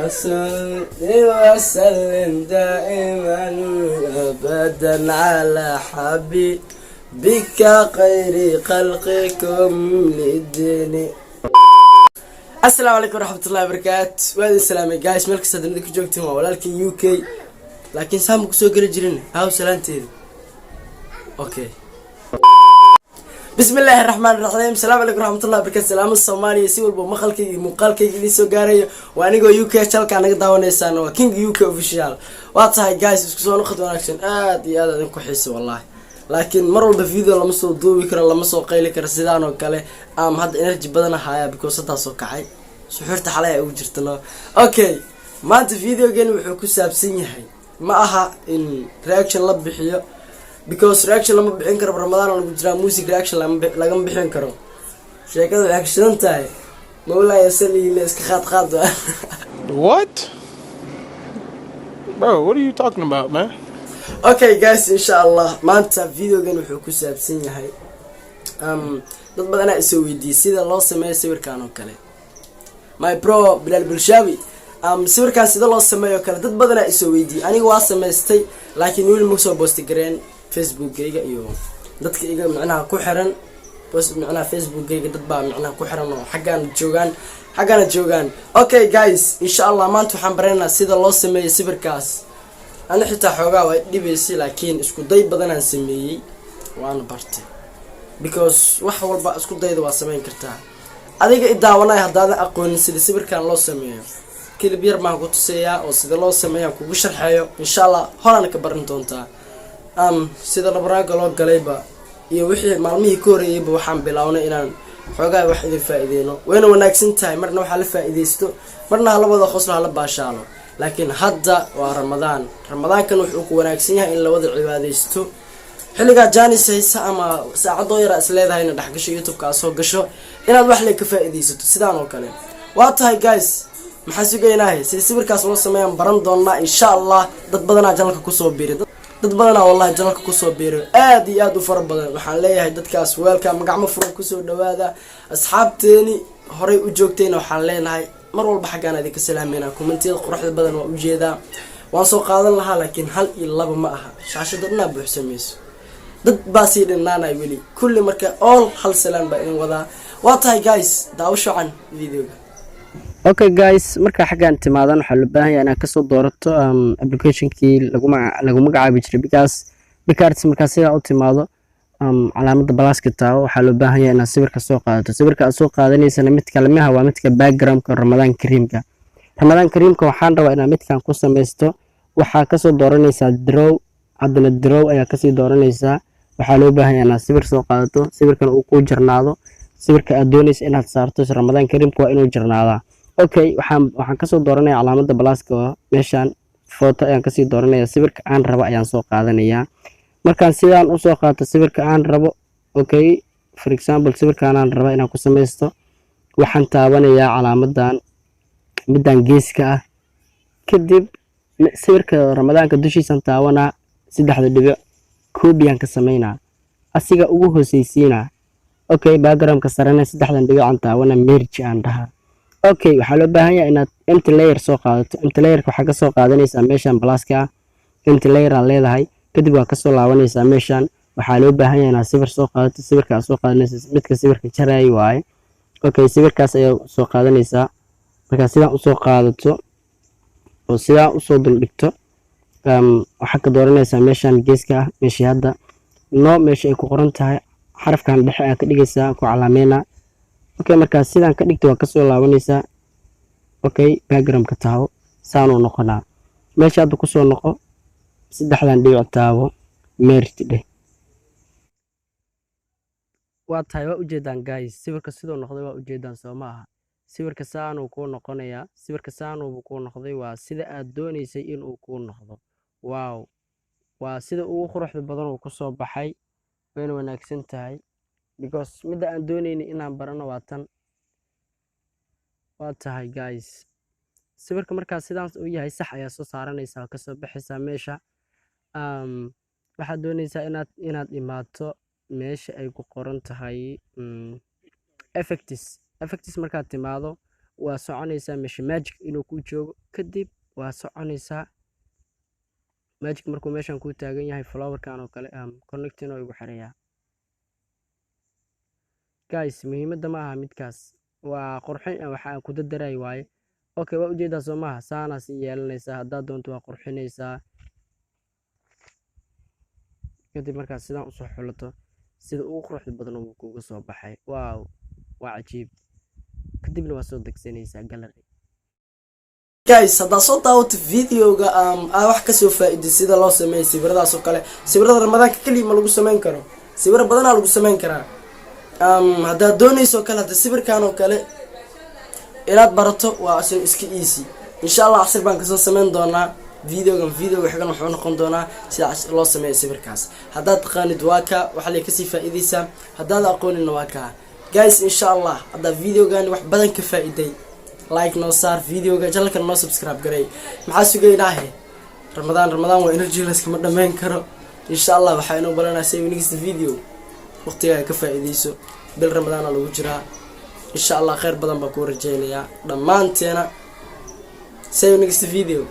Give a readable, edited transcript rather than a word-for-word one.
صل وسلم دائما أبدا على حبيبك خير خلقكم للدين. السلام عليكم ورحمة الله وبركاته. وهذا السلام جايز ملك صدرنا كي جوكتي ما ولكن يو كي لكن سام كسو جرين هاو سلامتي. اوكي بسم الله الرحمن الرحيم. السلام عليكم ورحمة الله وبركاته. سلام الصومالي سيول بو مخلكي مقالكي اللي سو غاريو وانيغو يو كي channelka naga daawaneysaan waa King UK official. waa tahay guys isku soo noqod wanaagsan aad iyo aad aan ku xiiso wallahi. laakiin mar walba video lama soo duubi karo lama soo qayli karo sidaan oo kale hadda energy badan ahaya because taas oo kacay suxurta xalay ay ugu jirtano. okay maanta videogan wuxuu ku saabsan yahay ma aha in reaction la bixiyo because reaction lama bixin karo Ramadan lagu jira music reaction laga bixin karo sheekada reaction tahay mawlaa yasali la iska qaad What? Bro, what are you talking about, man? okay guys inshallah maanta videogan wuxuu ku saabsan yahay dad badan ay soo weydiiyay sida loo sameeyo sawirkan oo kale my bro Bilal Bulshawi sawirkan sida loo sameeyo kale dad badan ay soo weydiiyay aniga waa sameystay laakiin weli ma soo post gareen Facebook-gayga iyo dadka iga macnaha ku xiran post macnaha Facebook-gayga dad baa macnaha ku xiran oo xagana joogan okay guys inshallah maanta waxaan baranaynaa sida loo sameeyo sawirkaas ana xitaa xoogaa way dhibaysay laakiin isku day badan aan sameeyay waan bartay because wax walba isku dayda waa sameyn kartaa adiga idaawanay haddaad aqoon sida sawirkan loo sameeyo kilib yar ma ku tusayaa oo sida loo sameeyo kugu sharxayo inshallah horana ka baran doontaa sida labraaga loo galayba iyo wixii maalmihii ka horeeyayba waxaan bilawnay inaan xoogaa wax idin faa'iideeno wayna wanaagsan tahay marna waxa la faa'iideysto marna la wada khoslo la baashaalo laakiin hadda waa ramadaankan wuxuu ku wanaagsan yahay in la wada cibaadeysto xilliga jaanis haysa ama saacado yar is leedahayna dhaxgasho YouTube-ka soo gasho inaad wax la ka faa'iideysato sidaan oo kale waa tahay guys maxaa sugaynahay sida sawirkaas loo sameeyaan baran doonaa insha Allah dad badan channelka ku soo biiray dad badan wallahi channelka ku soo biiray aad iyo aad u fara badan waxaan leeyahay dadkaas weelka magacmo furan ku soo dhawaada asxaabteeni horay u joogtayna waxaan leenahay mar walba xagaan idinka salaameena commentiyada quruxda badan waa u jeedaa waan soo qaadan lahaa laakiin hal iyo laba ma aha shaashada dhanna buuxsamayso dad baasi dhinaanay weli kulli marka all hal salaam baa in wada waa tahay guys daawasho can videoga. okay guys marka xagaan timaadan waxa loo baahan yahay inaad ka soo doorato application-kii lagu magacaabi jiray because marka sida u timaado calaamada balaaska taawo waxa loo baahan yahay inaad sawirka soo qaadato sawirka aad soo qaadanaysana mid kalemaha waa midka background-ka Ramadan Kareemka waxaan rabaa inaad midkan ku sameysto waxa ka soo dooranaysaa draw ayaa ka sii dooranaysaa waxa loo baahan yahay inaad sawir soo qaadato sawirkan uu ku jarnaado sawirka aad doonayso inaad saarto Ramadan Kareemka waa inuu jarnaadaa. okay waxaan ka soo dooranayaa calaamada balaaska meeshan photo ayaan ka sii dooranayaa sawirka aan rabo ayaan soo qaadanayaa markaan sidaan u soo qaato sawirka aan rabo okay for example sawirkan aan rabo inaan ku sameysto waxaan taabanayaa calaamadan midaan geeska ah kadib sawirka Ramadaanka dushiisa taabanaa saddexda dhibic copy aan ka sameynaa asiga ugu hooseysiina okay background-ka sarena saddexdan dhibic aan taabanaa merge aan dhahaa. okay waxa loo baahan yahay inaad empty layer soo qaadato empty layer-ka waxa ka soo qaadanaysaa meeshan balaaska empty layer aan leedahay kadib waa ka soo laabanaysaa meeshan waxa loo baahan yahay inaad sawir soo qaadato sawirka aad soo qaadanayso midka sawirka jaray waaye okay sawirkaas ayaa soo qaadanaysaa marka sidaan u soo qaadato oo sidaan u soo duldhigto waxa ka dooranaysaa meeshan geeska meeshii hadda meesha ay ku qoran tahay xarafkan dhexe aad ka dhigaysaa ku calaameena okay marka sidaan ka dhigto waa ka soo laabanaysaa okay background-ka taawo saan u noqonaa meesha aad ku soo noqo saddexdan dhibic taawo merge dheh waa tahay waa u jeedaan guys sawirka sidoo noqday waa u jeedaan soo maaha sawirka saan uu ku noqonayaa sawirka saan uu ku noqday waa sida aad doonaysay in uu ku noqdo wow waa sida ugu quruxda badan uu ku soo baxay wayna wanaagsan tahay because midda aan doonaynin inaan barano waa tan waa tahay guys sawirka markaa sidaas uu yahay sax ayaa soo saaranaysaa ka soo baxaysaa meesha waxaad doonaysaa inaad imaato meesha ay ku qoran tahay effects markaad timaado waa soconaysaa meesha magic inuu ku joogo kadib waa soconaysaa magic markuu meeshan ku taagan yahay flowerkan oo kale connecting oo igu xireeyaa guys muhiimadda ma aha midkaas waa qurxin waxa ku dadaray waaye okay waa ujeedaa soo maaha saanaas yeelanaysaa haddaad doonto waa qurxinaysaa kadib markaas sidaan usoo xulato sida ugu quruxda badan uu kuga soo baxay waaw waa cajiib kadibna waa soo degsanaysaa gallery guys haddaa soo daawata videoga wax kasoo faa'iiday sida loo sameeyo sawiradaas oo kale sawirada ramadaanka kaliya ma lagu sameyn karo sawir badanaa lagu sameyn karaa haddaad doonayso kale hadda sawirkan oo kale inaad barato waa iska easy insha allah casir baan kasoo sameyn doonaa videogan xigan wuxuu noqon doonaa sida loo sameeyo sawirkaas haddaad taqaanid waa ka waxa la kasii faa'iidaysaa haddaad aqoonina waa ka guys insha allah hadda videogan wax badan ka faa'iiday like noo saar videoga channelka noo subscribe garay maxaa sugaynaa ramadaan waa energy less kama dhameyn karo insha allah waxa inoo balanaa save next video waqtiga ka faa'iidayso bil ramadaan lagu jiraa insha allah khayr badan baa ku rajaynayaa dhamaanteena save next video